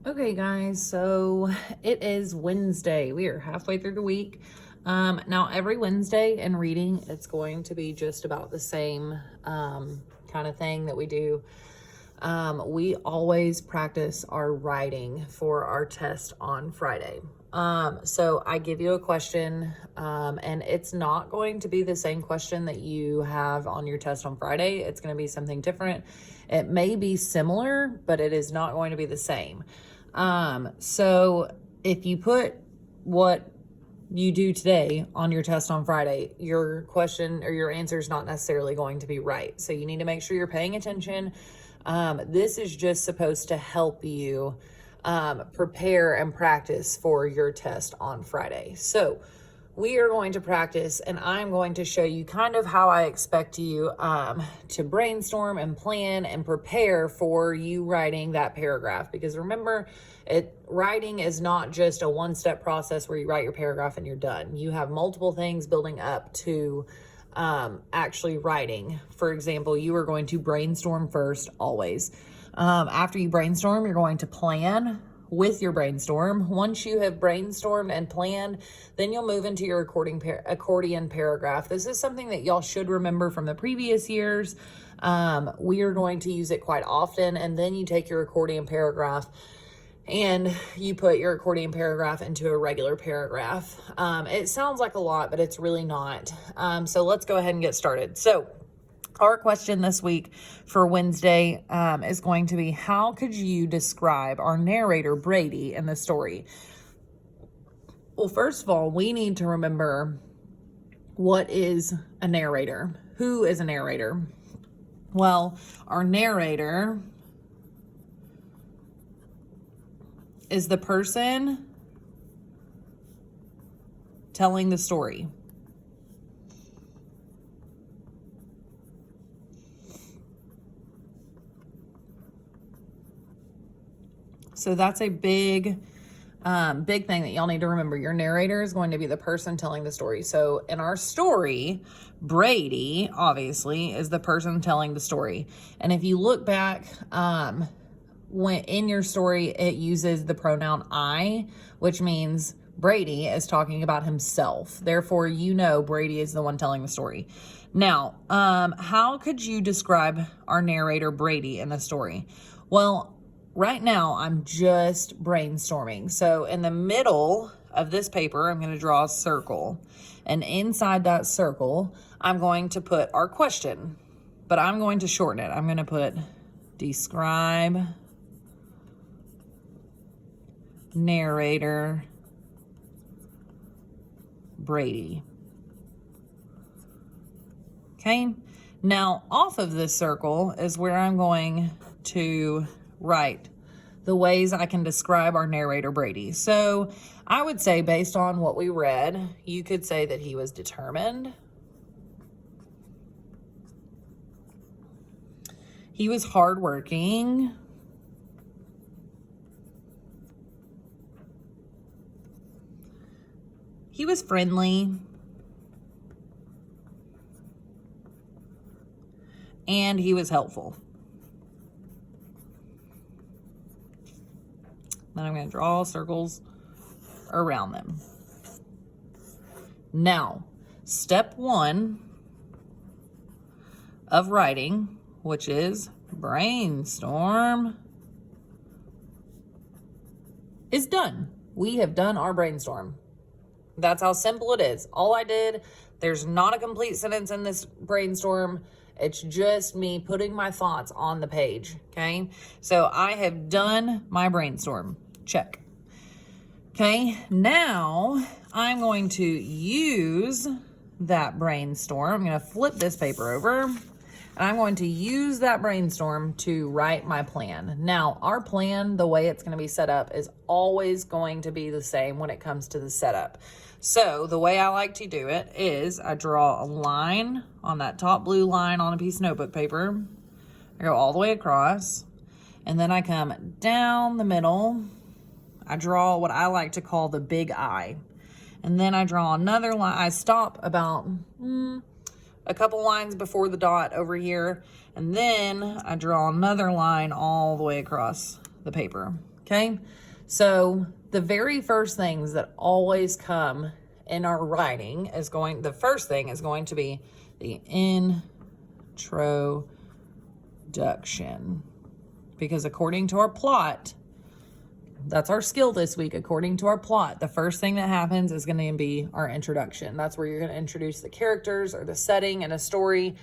Okay, guys, so it is Wednesday. We are halfway through the week. Now, every Wednesday in reading, it's going to be just about the same kind of thing that we do. We always practice our writing for our test on Friday. So I give you a question, and it's not going to be the same question that you have on your test on Friday. It's going to be something different. It may be similar, but it is not going to be the same. So if you put what you do today on your test on Friday, your question or your answer is not necessarily going to be right. So you need to make sure you're paying attention. This is just supposed to help you prepare and practice for your test on Friday. So we are going to practice, and I'm going to show you kind of how I expect you to brainstorm and plan and prepare for you writing that paragraph. Because remember, writing is not just a one-step process where you write your paragraph and you're done. You have multiple things building up to actually writing. For example, you are going to brainstorm first, always. After you brainstorm, you're going to plan with your brainstorm. Once you have brainstormed and planned, then you'll move into your accordion paragraph. This is something that y'all should remember from the previous years. We are going to use it quite often, and then you take your accordion paragraph and you put your accordion paragraph into a regular paragraph. It sounds like a lot, but it's really not. So let's go ahead and get started. So our question this week for Wednesday is going to be, how could you describe our narrator, Brady, in the story? Well, first of all, we need to remember, what is a narrator? Who is a narrator? Well, our narrator is the person telling the story. So that's a big thing that y'all need to remember. Your narrator is going to be the person telling the story. So in our story, Brady, obviously, is the person telling the story. And if you look back, when in your story, it uses the pronoun I, which means Brady is talking about himself. Therefore, you know Brady is the one telling the story. Now, how could you describe our narrator, Brady, in the story? Well, right now, I'm just brainstorming. So in the middle of this paper, I'm going to draw a circle. And inside that circle, I'm going to put our question. But I'm going to shorten it. I'm going to put describe narrator Brady. Okay. Now, off of this circle is where I'm going to write the ways I can describe our narrator, Brady. So I would say, based on what we read, you could say that he was determined. He was hardworking. He was friendly. And he was helpful. Then I'm going to draw circles around them. Now, step 1 of writing, which is brainstorm, is done. We have done our brainstorm. That's how simple it is. All I did, there's not a complete sentence in this brainstorm. It's just me putting my thoughts on the page, okay? So I have done my brainstorm. Check. Okay, now I'm going to use that brainstorm. I'm going to flip this paper over, and I'm going to use that brainstorm to write my plan. Now, our plan, the way it's going to be set up, is always going to be the same when it comes to the setup. So the way I like to do it is I draw a line on that top blue line on a piece of notebook paper. I go all the way across, and then I come down the middle. I draw what I like to call the big I. And then I draw another line. I stop about a couple lines before the dot over here. And then I draw another line all the way across the paper. Okay, so the very first things that always come in our writing the first thing is going to be the introduction. Because according to our plot, that's our skill this week. According to our plot, the first thing that happens is going to be our introduction. That's where you're going to introduce the characters or the setting and a story.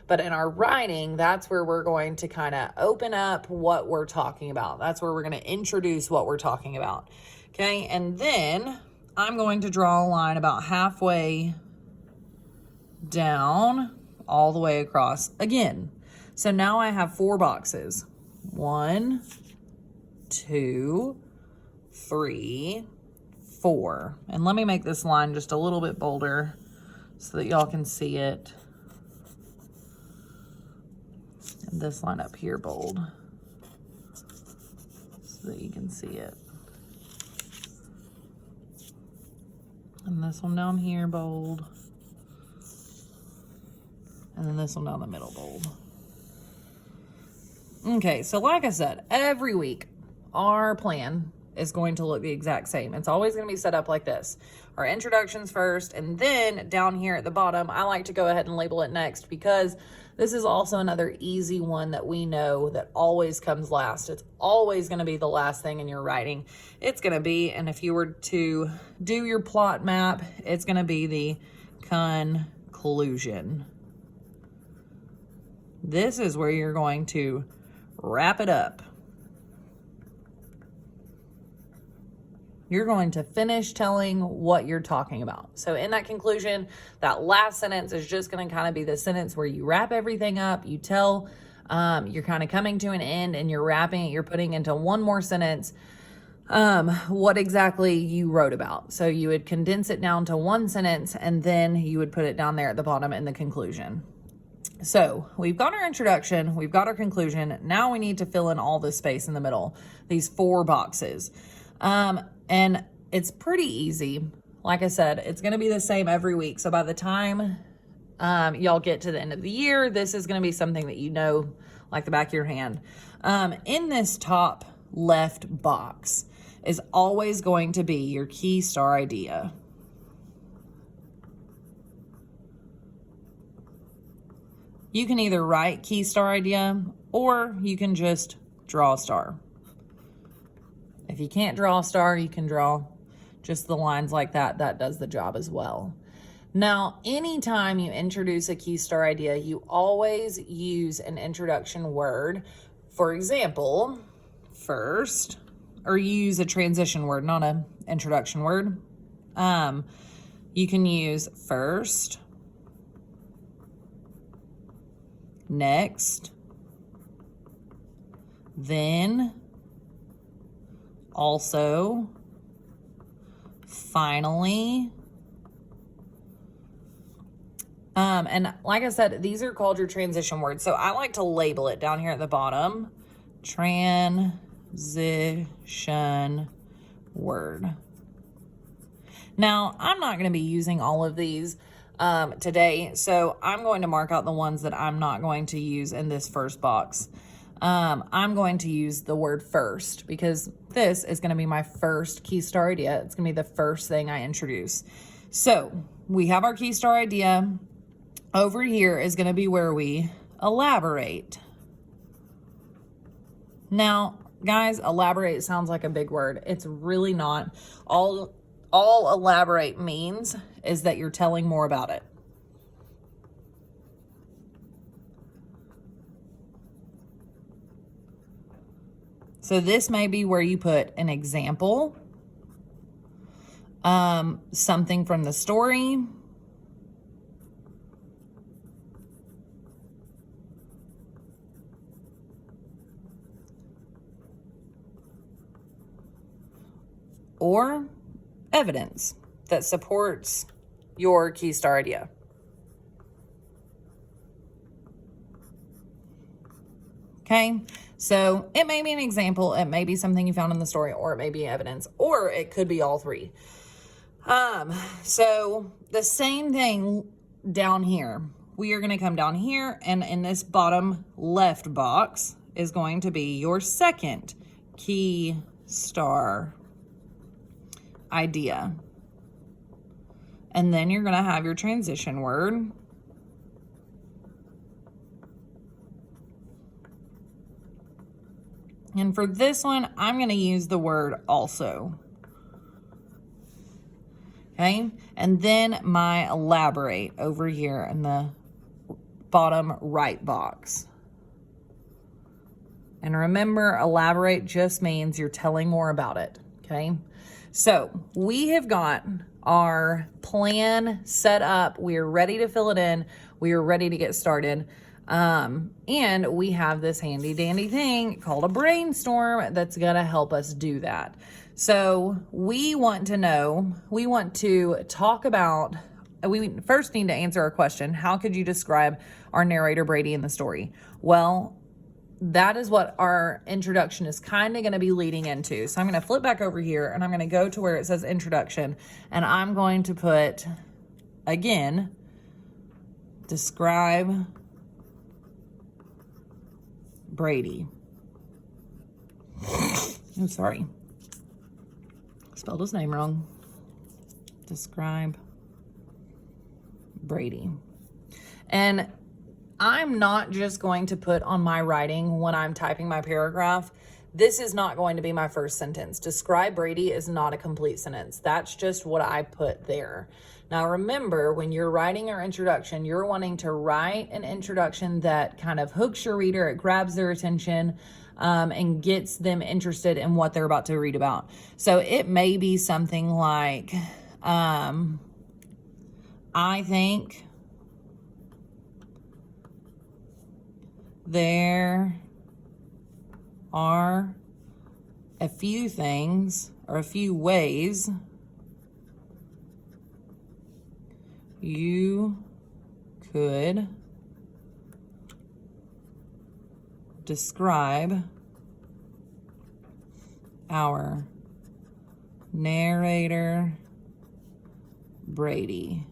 But in our writing, that's where we're going to kind of open up what we're talking about. That's where we're going to introduce what we're talking about. Okay, and then I'm going to draw a line about halfway down all the way across again. So now I have 4 boxes. 1, 2, 3, 4. And let me make this line just a little bit bolder so that y'all can see it. And this line up here bold so that you can see it. And this one down here bold. And then this one down the middle bold. Okay, so like I said, every week our plan is going to look the exact same. It's always going to be set up like this. Our introductions first, and then down here at the bottom, I like to go ahead and label it next because this is also another easy one that we know that always comes last. It's always going to be the last thing in your writing. It's going to be, and if you were to do your plot map, it's going to be the conclusion. This is where you're going to wrap it up. You're going to finish telling what you're talking about. So in that conclusion, that last sentence is just going to kind of be the sentence where you wrap everything up. You tell, you're kind of coming to an end and you're wrapping it. You're putting into one more sentence what exactly you wrote about. So you would condense it down to one sentence and then you would put it down there at the bottom in the conclusion. So we've got our introduction, we've got our conclusion. Now we need to fill in all this space in the middle, these 4 boxes. And it's pretty easy. Like I said, it's going to be the same every week. So by the time y'all get to the end of the year, this is going to be something that you know like the back of your hand. In this top left box is always going to be your key star idea. You can either write key star idea or you can just draw a star. If you can't draw a star, you can draw just the lines like that. That does the job as well. Now, anytime you introduce a key star idea, you always use an introduction word. For example, first, or you use a transition word, not an introduction word. You can use first, next, then, also, finally, and like I said, these are called your transition words. So I like to label it down here at the bottom, transition word. Now, I'm not going to be using all of these today, so I'm going to mark out the ones that I'm not going to use in this first box. I'm going to use the word first because this is going to be my first key star idea. It's going to be the first thing I introduce. So we have our key star idea. Over here is going to be where we elaborate. Now, guys, elaborate sounds like a big word. It's really not. All elaborate means is that you're telling more about it. So this may be where you put an example, something from the story, or evidence that supports your key star idea. Okay, so it may be an example, it may be something you found in the story, or it may be evidence, or it could be all 3. So the same thing down here. We are going to come down here, and in this bottom left box is going to be your second key star idea. And then you're going to have your transition word. And for this one, I'm going to use the word also. Okay, and then my elaborate over here in the bottom right box. And remember, elaborate just means you're telling more about it, okay? So we have got our plan set up. We are ready to fill it in. We are ready to get started. And we have this handy dandy thing called a brainstorm that's gonna help us do that. So we want to talk about, we first need to answer our question. How could you describe our narrator Brady in the story? Well, that is what our introduction is kind of going to be leading into. So I'm going to flip back over here and I'm going to go to where it says introduction, and I'm going to put, again, describe Brady. I'm sorry. Spelled his name wrong. Describe Brady. And I'm not just going to put on my writing when I'm typing my paragraph. This is not going to be my first sentence. Describe Brady is not a complete sentence. That's just what I put there. Now remember, when you're writing your introduction, you're wanting to write an introduction that kind of hooks your reader, it grabs their attention, and gets them interested in what they're about to read about. So it may be something like, I think there are a few things or a few ways you could describe our narrator Brady.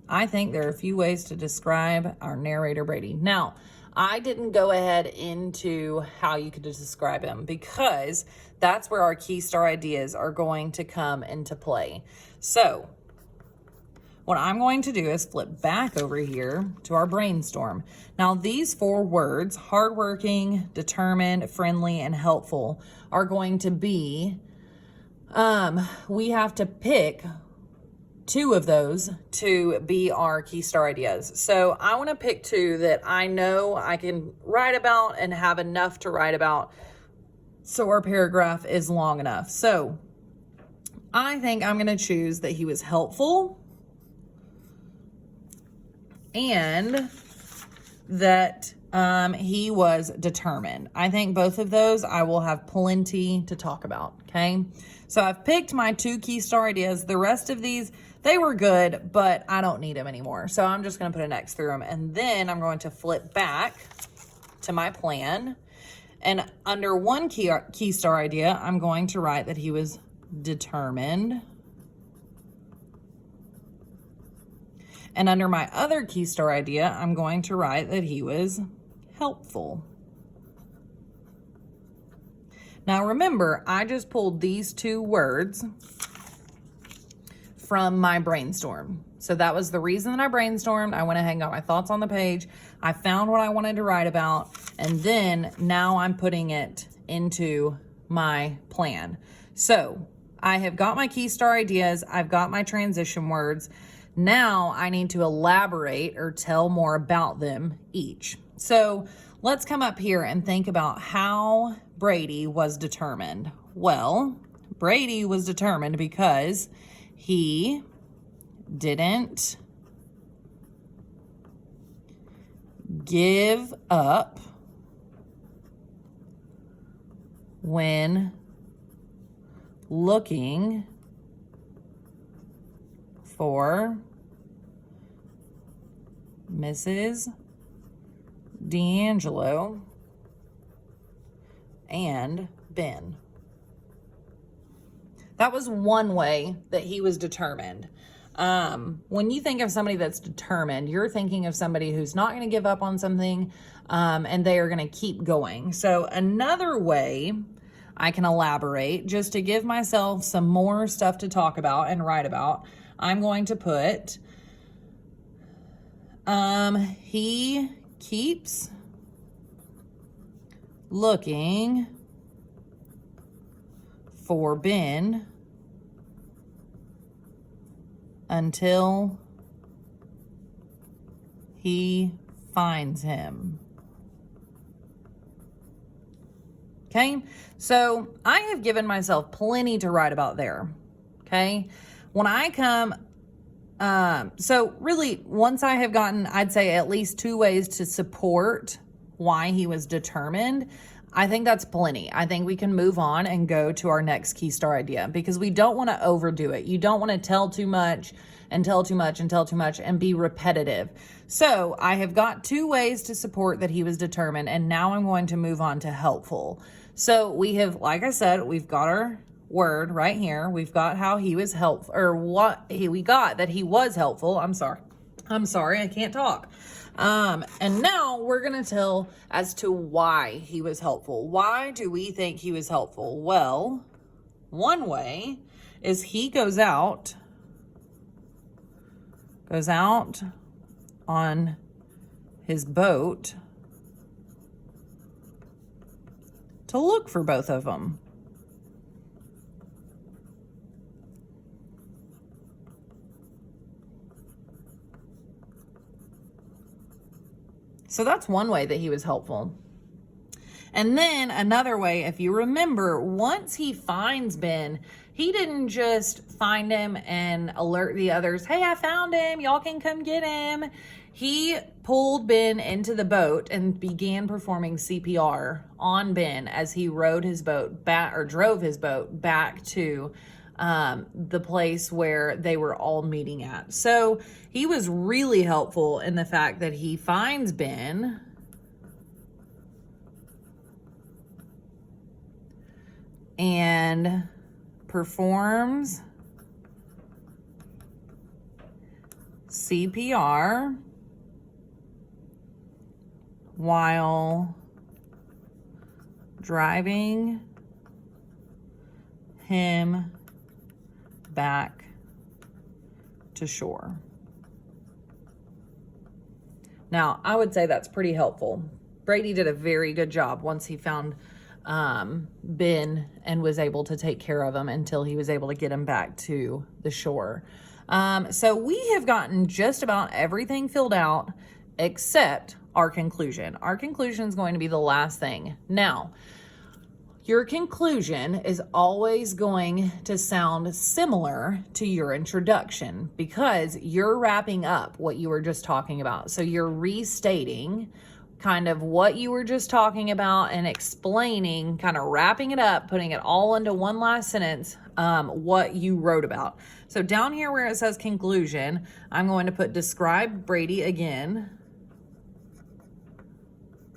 I think there are a few ways to describe our narrator Brady. Now, I didn't go ahead into how you could describe him because that's where our key star ideas are going to come into play. So what I'm going to do is flip back over here to our brainstorm. Now, these 4 words, hardworking, determined, friendly, and helpful, are going to be, we have to pick 2 of those to be our key star ideas. So I want to pick 2 that I know I can write about and have enough to write about so our paragraph is long enough. So I think I'm going to choose that he was helpful and that he was determined. I think both of those I will have plenty to talk about, okay? So I've picked my 2 key star ideas. The rest of these, they were good, but I don't need them anymore. So I'm just going to put an X through them. And then I'm going to flip back to my plan. And under one key star idea, I'm going to write that he was determined. And under my other key star idea, I'm going to write that he was helpful. Now remember, I just pulled these 2 words from my brainstorm. So that was the reason that I brainstormed. I went ahead and got my thoughts on the page. I found what I wanted to write about. And then now I'm putting it into my plan. So I have got my key star ideas. I've got my transition words. Now I need to elaborate or tell more about them each. So let's come up here and think about how Brady was determined. Well, Brady was determined because he didn't give up when looking for Mrs. D'Angelo and Ben. That was one way that he was determined. When you think of somebody that's determined, you're thinking of somebody who's not going to give up on something, and they are going to keep going. So another way I can elaborate, just to give myself some more stuff to talk about and write about, I'm going to put, he keeps looking for Ben until he finds him. Okay, so I have given myself plenty to write about there. Okay, when I come, so really, once I have gotten, I'd say at least 2 ways to support why he was determined, I think that's plenty. I think we can move on and go to our next key star idea, because we don't want to overdo it. You don't want to tell too much and tell too much and tell too much and be repetitive. So I have got 2 ways to support that he was determined, and now I'm going to move on to helpful. So we have, like I said, we've got our word right here. We've got how he was helpful, or we got that he was helpful. I'm sorry, I can't talk. And now we're going to tell as to why he was helpful. Why do we think he was helpful? Well, one way is he goes out on his boat to look for both of them. So that's one way that he was helpful. And then another way, if you remember, once he finds Ben, he didn't just find him and alert the others, hey, I found him, y'all can come get him. He pulled Ben into the boat and began performing CPR on Ben as he rowed his boat back, or drove his boat back to the place where they were all meeting at. So he was really helpful in the fact that he finds Ben and performs CPR while driving him back to shore. Now, I would say that's pretty helpful. Brady did a very good job once he found Ben and was able to take care of him until he was able to get him back to the shore. So we have gotten just about everything filled out except our conclusion. Our conclusion is going to be the last thing. Now, your conclusion is always going to sound similar to your introduction because you're wrapping up what you were just talking about. So you're restating kind of what you were just talking about and explaining, kind of wrapping it up, putting it all into one last sentence, what you wrote about. So down here where it says conclusion, I'm going to put describe Brady again.